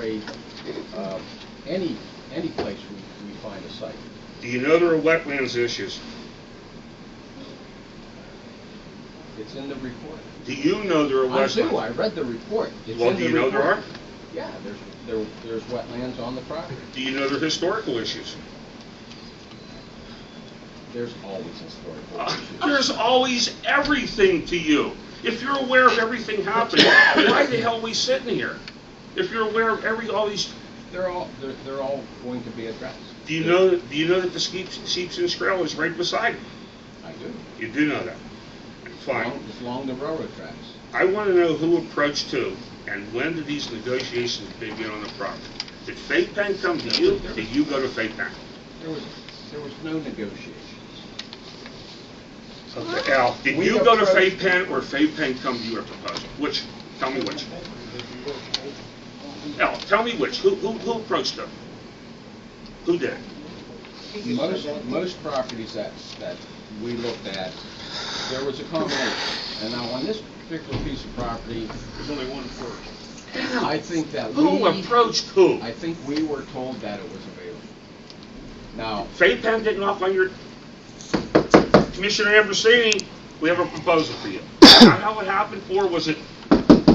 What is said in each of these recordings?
way any place we find a site. Do you know there are wetlands issues? It's in the report. Do you know there are wetlands? I do. I read the report. It's Well, in do the you know report. there are? Yeah, there's wetlands on the property. Do you know there are historical issues? There's always historical issues. There's always everything to you. If you're aware of everything happening, why the hell are we sitting here? If you're aware of all these, they're all going to be addressed. do you know that the Sheepskin Trail is right beside it? I do. You do know that. Fine. It's along the railroad tracks. I want to know who approached who, and when did these negotiations begin on the property? Did Fayette County come to you? Did you go to Fayette County? There was no negotiations. Okay, Al, did you go to Fayette County or Fayette County come to you a proposal? Which? Tell me which. Al, tell me which. Who approached them? Who did? Most properties that we looked at, there was a combination. And now on this particular piece of property, there's only one approach. I think that who approached who? I think we were told that it was available. Now, Fayette County didn't knock on your Commissioner Ambrosini. We have a proposal for you. Not how it happened, or was it?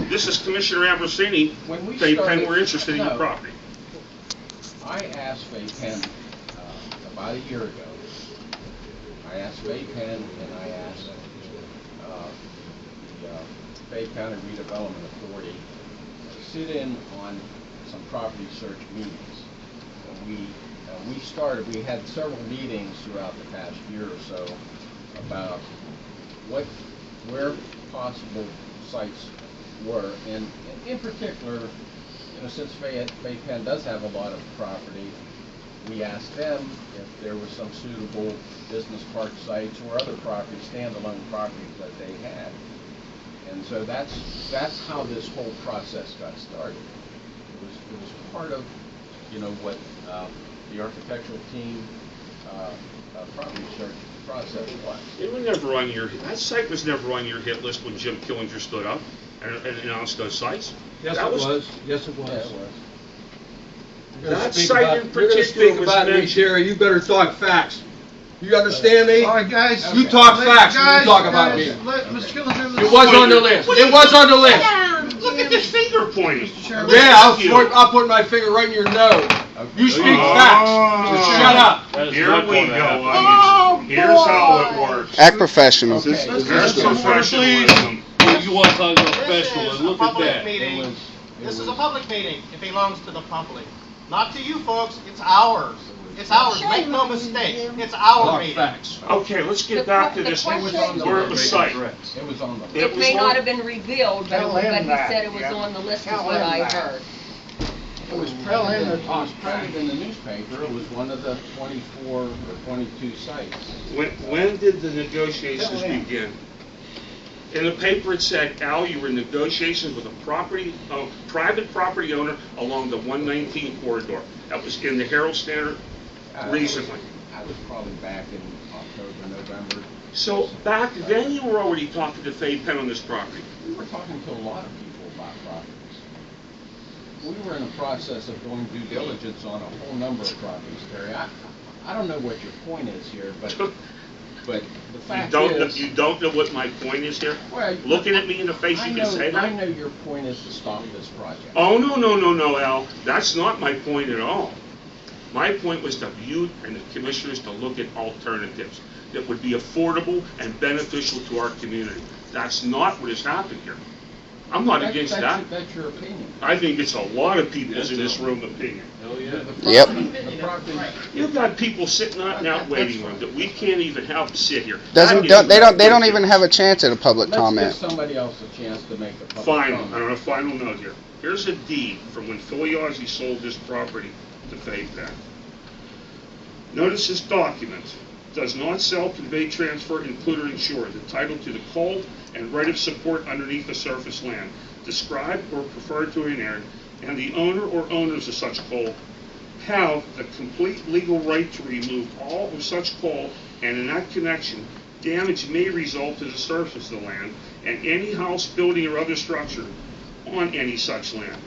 This is Commissioner Ambrosini. Fayette County were interested in your property. I asked Fayette County about a year ago. I asked Fayette County and I asked the Fayette County Redevelopment Authority to sit in on some property search meetings. We had several meetings throughout the past year or so about where possible sites were, and in particular, since Fayette County does have a lot of property, we asked them if there were some suitable business park sites or other properties, standalone properties that they had. And so that's how this whole process got started. It was part of, what the architectural team property search process was. That site was never on your hit list when Jim Killinger stood up and announced those sites. Yes, it was. Yes, it was. Yeah, it was. That site in particular was mentioned. Sherry, you better talk facts. You understand me? All right, guys. You talk facts when you talk about me. It was on the list. It was on the list. Look at this finger pointing. Yeah, I'll put my finger right in your nose. You speak facts. So shut up. Here we go. Here's how it works. Act professional. There's professionalism. You want to talk about professional, look at that. This is a public meeting. It belongs to the public. Not to you folks. It's ours. It's ours. Make no mistake. It's our meeting. Okay, let's get back to this. Where it was site. It was on the list. It may not have been revealed, but he said it was on the list, is what I heard. It was printed in the newspaper. It was one of the 24 or 22 sites. When did the negotiations begin? In the paper it said, Al, you were in negotiations with a private property owner along the 119 corridor. That was in the Herald Standard recently. I was probably back in October, November. So back then you were already talking to Fayette County on this property. We were talking to a lot of people about properties. We were in the process of doing due diligence on a whole number of properties, Terry. I don't know what your point is here, but the fact is... You don't know what my point is here? Well, looking at me in the face, you can say that? I know your point is to stop this project. Oh, no, Al. That's not my point at all. My point was to you and the commissioners to look at alternatives that would be affordable and beneficial to our community. That's not what has happened here. I'm not against that. That's your opinion. I think it's a lot of people's in this room opinion. Oh, yeah. Yep. You've got people sitting out in that waiting room that we can't even have sit here. They don't even have a chance at a public comment. Let's give somebody else a chance to make a public Final. comment. I don't know, final note here. Here's a deed from when Phil Yazzie sold this property to Fayette County. Notice this document. Does not sell, convey, transfer, include, or insure the title to the coal and right of support underneath the surface land, described or preferred to an heir, and the owner or owners of such coal have the complete legal right to remove all of such coal, and in that connection, damage may result to the surface of the land and any house, building, or other structure on any such land.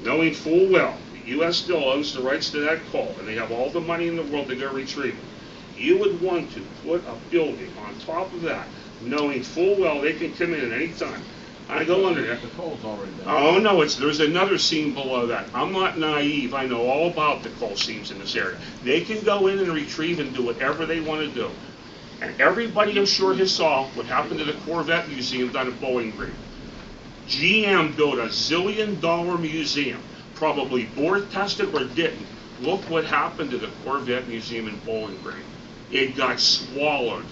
knowing full well the U.S. still owns the rights to that coal, and they have all the money in the world to go retrieve it, you would want to put a building on top of that, knowing full well they can come in at any time. I go under there. The coal's already been. Oh, no, there's another seam below that. I'm not naive. I know all about the coal seams in this area. They can go in and retrieve and do whatever they want to do. And everybody, I'm sure, has saw what happened to the Corvette Museum down at Bowling Green. GM built a $1 zillion museum, probably board tested or didn't. Look what happened to the Corvette Museum in Bowling Green. It got swallowed.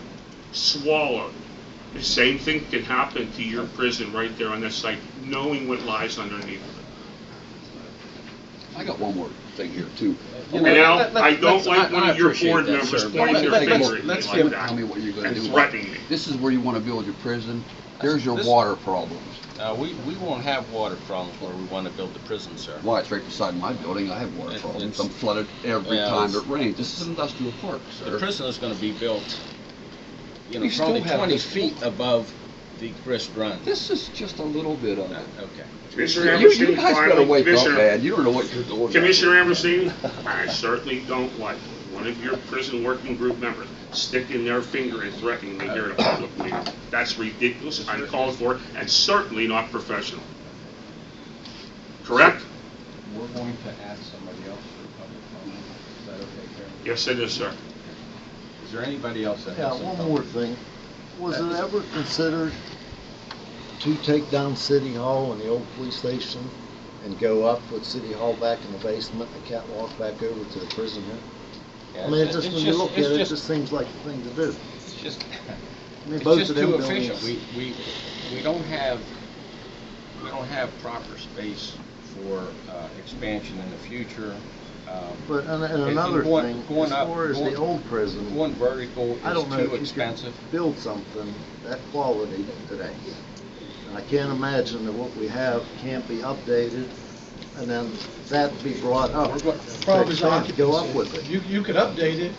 The same thing can happen to your prison right there on this site, knowing what lies underneath of it. I got one more thing here too. And now, I don't like one of your board members pointing their finger at me like Tell me that what you're gonna and do. threatening me. This is where you wanna build your prison. There's your water problems. We won't have water problems where we want to build the prison, sir. Why, it's right beside my building. I have water It- problems. it's- I'm flooded every well, time it's- it rains. This is an industrial park, The sir. prison is going to be built, We still probably have 20 this- feet above the grist run. This is just a little bit of it. Okay. Commissioner You Ambrosini, guys better finally, wake up, Commissioner, man. You don't know what you're doing. Commissioner Ambrosini, I certainly don't like one of your prison working group members sticking their finger and threatening me here at a public meeting. That's ridiculous, uncalled for, and certainly not professional. Correct? We're going to ask somebody else for public comment. Is that okay, Karen? Yes, it is, sir. Is there anybody else that Yeah, has some one public? more thing. Was it ever considered to take down City Hall and the old police station and go up with City Hall back in the basement and catwalk back over to the prison here? I mean, it just, when you look at it, it just seems like the thing to do. It's just, I mean, it's both just of them too efficient. buildings. We don't have proper space for expansion in the future. But, and if you another want- thing, going as up- far as going- the old prison, Going vertical I don't is know too if you expensive. could build something that quality today. And I can't imagine that what we have can't be updated and then that be brought up. The problem is To go up occupancy. with it. You could update it,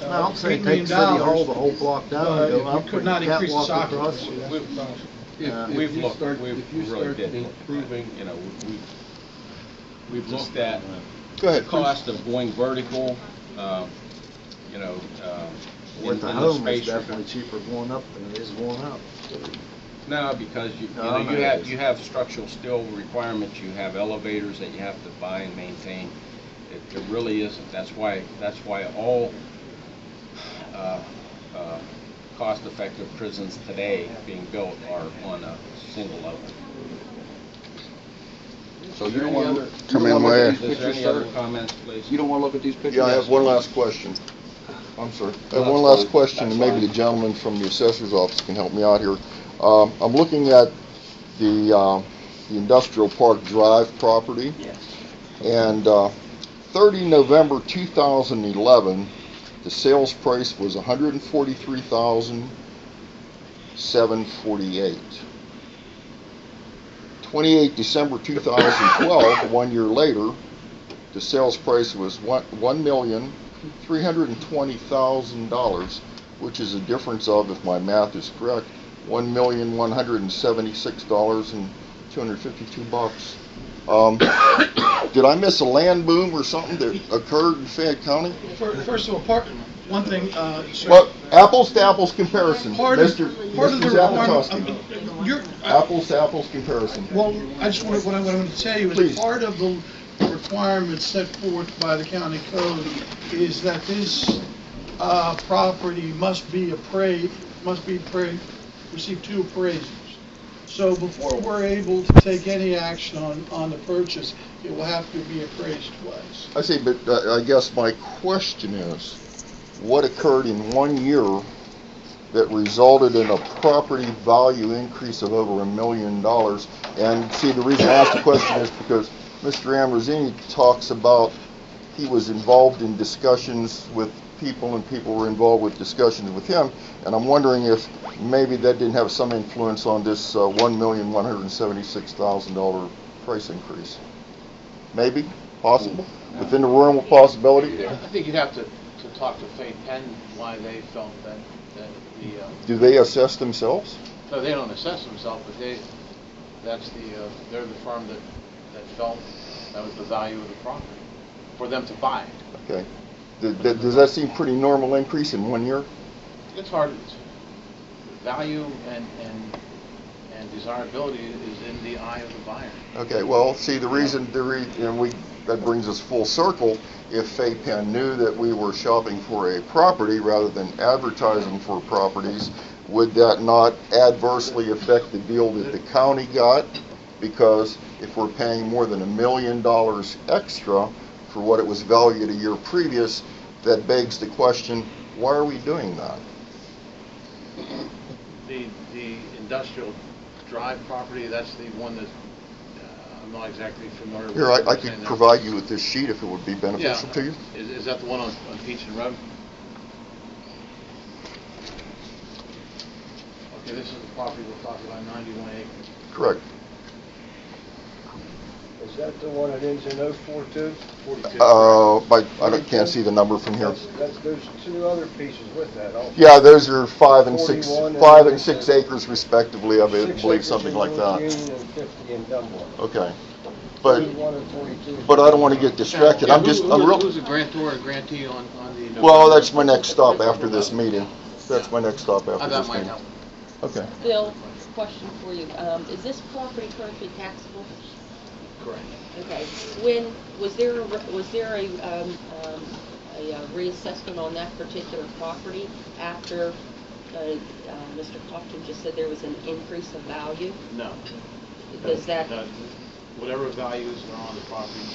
No, I'm saying $8 take City million, Hall, the whole block down, and go you up could with not the increase its catwalk across. occupancy. That's the problem. We've you looked, start- we've if you really start did look at that. improving- We've looked at Go ahead, the cost of going vertical, in With the the home, space. it's definitely cheaper going up than it is going up. No, because No, I know it is. you have structural steel requirements, you have elevators that you have to buy and maintain. It really isn't. That's why all cost-effective prisons today being built are on a single level. So you don't wanna. Come in where? Is there any other comments, please? You don't wanna look at these pictures? Yeah, I have one last question. I'm sorry. I have one last question, and maybe the gentleman from the assessor's office can help me out here. I'm looking at the Industrial Park Drive property. Yes. And 30 November 2011, the sales price was $143,748. 28 December 2012, 1 year later, the sales price was $1,320,000, which is a difference of, if my math is correct, $1,176,252. Did I miss a land boom or something that occurred in Fayette County? First of all, one thing, sir. Well, apples to apples comparison, Part of Mr. the Zapatoski. requirement, you're, Apples to apples comparison. well, I just want to, what I'm going to tell you Please. is part of the requirements set forth by the county code is that this property must be receive 2 appraisals. So before we're able to take any action on the purchase, it will have to be appraised twice. I see, but I guess my question is, what occurred in 1 year that resulted in a property value increase of over $1 million? And see, the reason I asked the question is because Mr. Ambrosini talks about he was involved in discussions with people and people were involved with discussions with him, and I'm wondering if maybe that didn't have some influence on this $1,176,000 price increase. Maybe, possible, within the realm of possibility. I think you'd have to talk to Fayette County why they felt that the, Do they assess themselves? no, they don't assess themselves, but they're the firm that felt That was the value of the property for them to buy it. Okay. Does that seem pretty normal increase in 1 year? It's hard. Value and desirability is in the eye of the buyer. Okay, well, see, that brings us full circle. If Fayette County knew that we were shopping for a property rather than advertising for properties, would that not adversely affect the deal that the county got? Because if we're paying more than $1 million extra for what it was valued a year previous, that begs the question, why are we doing that? The industrial drive property, that's the one that I'm not exactly familiar with. Here, I could provide you with this sheet if it would be beneficial to you. Is that the one on Peachtree Road? Okay, this is the property we're talking about, 91 acres. Correct. Is that the one that ends in 042? 42. But can't see the number from here. There's two other pieces with that also. Yeah, those are 5 and 6 41 and 6 acres respectively, I 6 believe, acres something in like North that. Union and 50 in Dunmore. Okay. But 41 and 42. I don't want to get distracted. I'm Who's real. the grantor or grantee on the... Well, that's my next stop after this meeting. That's my next stop after That this might meeting. help. Okay. Bill, question for you. Is this property currently taxable? Correct. Okay. When, was there a reassessment on that particular property after Mr. Cofton just said there was an increase of value? No. Does that... Whatever values are on the property,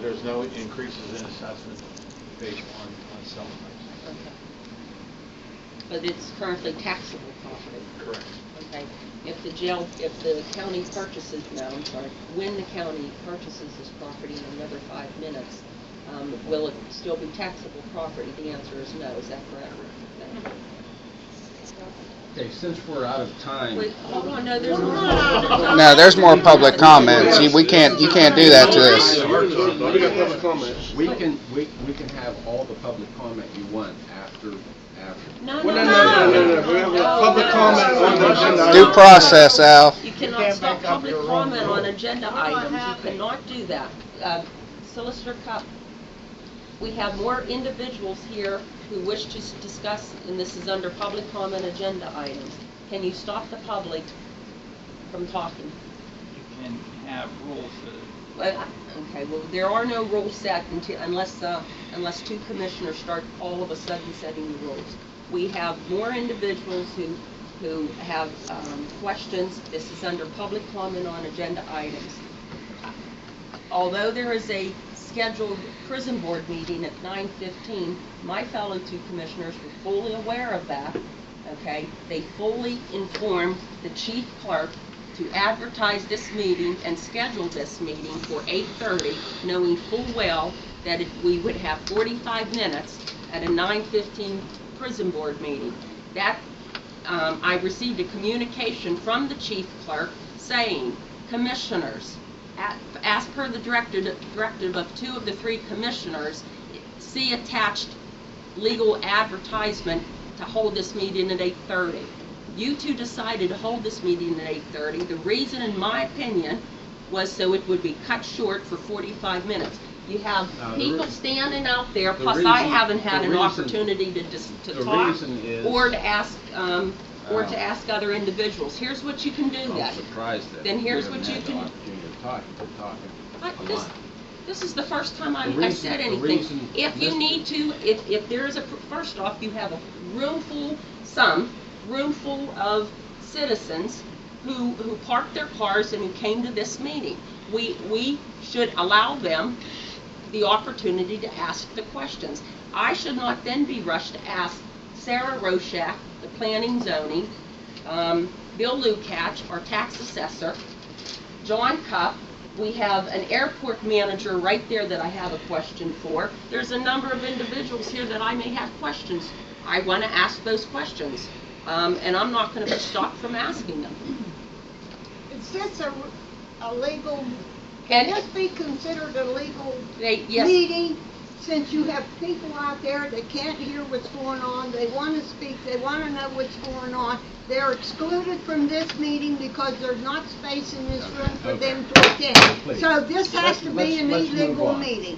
there's no increases in assessment based on sale price. Okay. But it's currently taxable property? Correct. Okay. If the county purchases, when the county purchases this property in another 5 minutes, will it still be taxable property? The answer is no. Is that correct? No. Okay, since we're out of time. Wait, hold on. No, there's more. No, there's more public comments. You can't do that to us. We got public comments. We can have all the public comment you want after. No. We have a public comment on the agenda. Due process, Al. You cannot stop public comment on agenda items. You cannot do that. Solicitor Cupp, we have more individuals here who wish to discuss, and this is under public comment agenda items. Can you stop the public from talking? You can have rules Okay, well, there are no rules set unless two commissioners start all of a sudden setting the rules. We have more individuals who have questions. This is under public comment on agenda items. Although there is a scheduled prison board meeting at 9:15, my fellow two commissioners were fully aware of that, okay? They fully informed the chief clerk to advertise this meeting and schedule this meeting for 8:30, knowing full well that we would have 45 minutes at a 9:15 prison board meeting. That, I received a communication from the chief clerk saying, commissioners, as per the directive of 2 of the 3 commissioners, see attached legal advertisement to hold this meeting at 8:30. You two decided to hold this meeting at 8:30. The reason, in my opinion, was so it would be cut short for 45 minutes. You have people standing out there, plus I haven't had an opportunity to talk or to ask other individuals. Here's what you can do then. I'm surprised that then here's what you can. This is the first time I said anything. If you need to, if there is first off, you have a room full of citizens who parked their cars and who came to this meeting. We should allow them the opportunity to ask the questions. I should not then be rushed to ask Sarah Roshak, the planning zoning, Bill Lukács, our tax assessor, John Cupp. We have an airport manager right there that I have a question for. There's a number of individuals here that I may have questions. I want to ask those questions, and I'm not going to be stopped from asking them. Is this a legal, Can this be considered a legal yes. meeting? since you have people out there that can't hear what's going on, they want to speak, they want to know what's going on, they're excluded from this meeting because there's not space in this room for them to attend. Please. So this has to be an Let's move illegal on. meeting.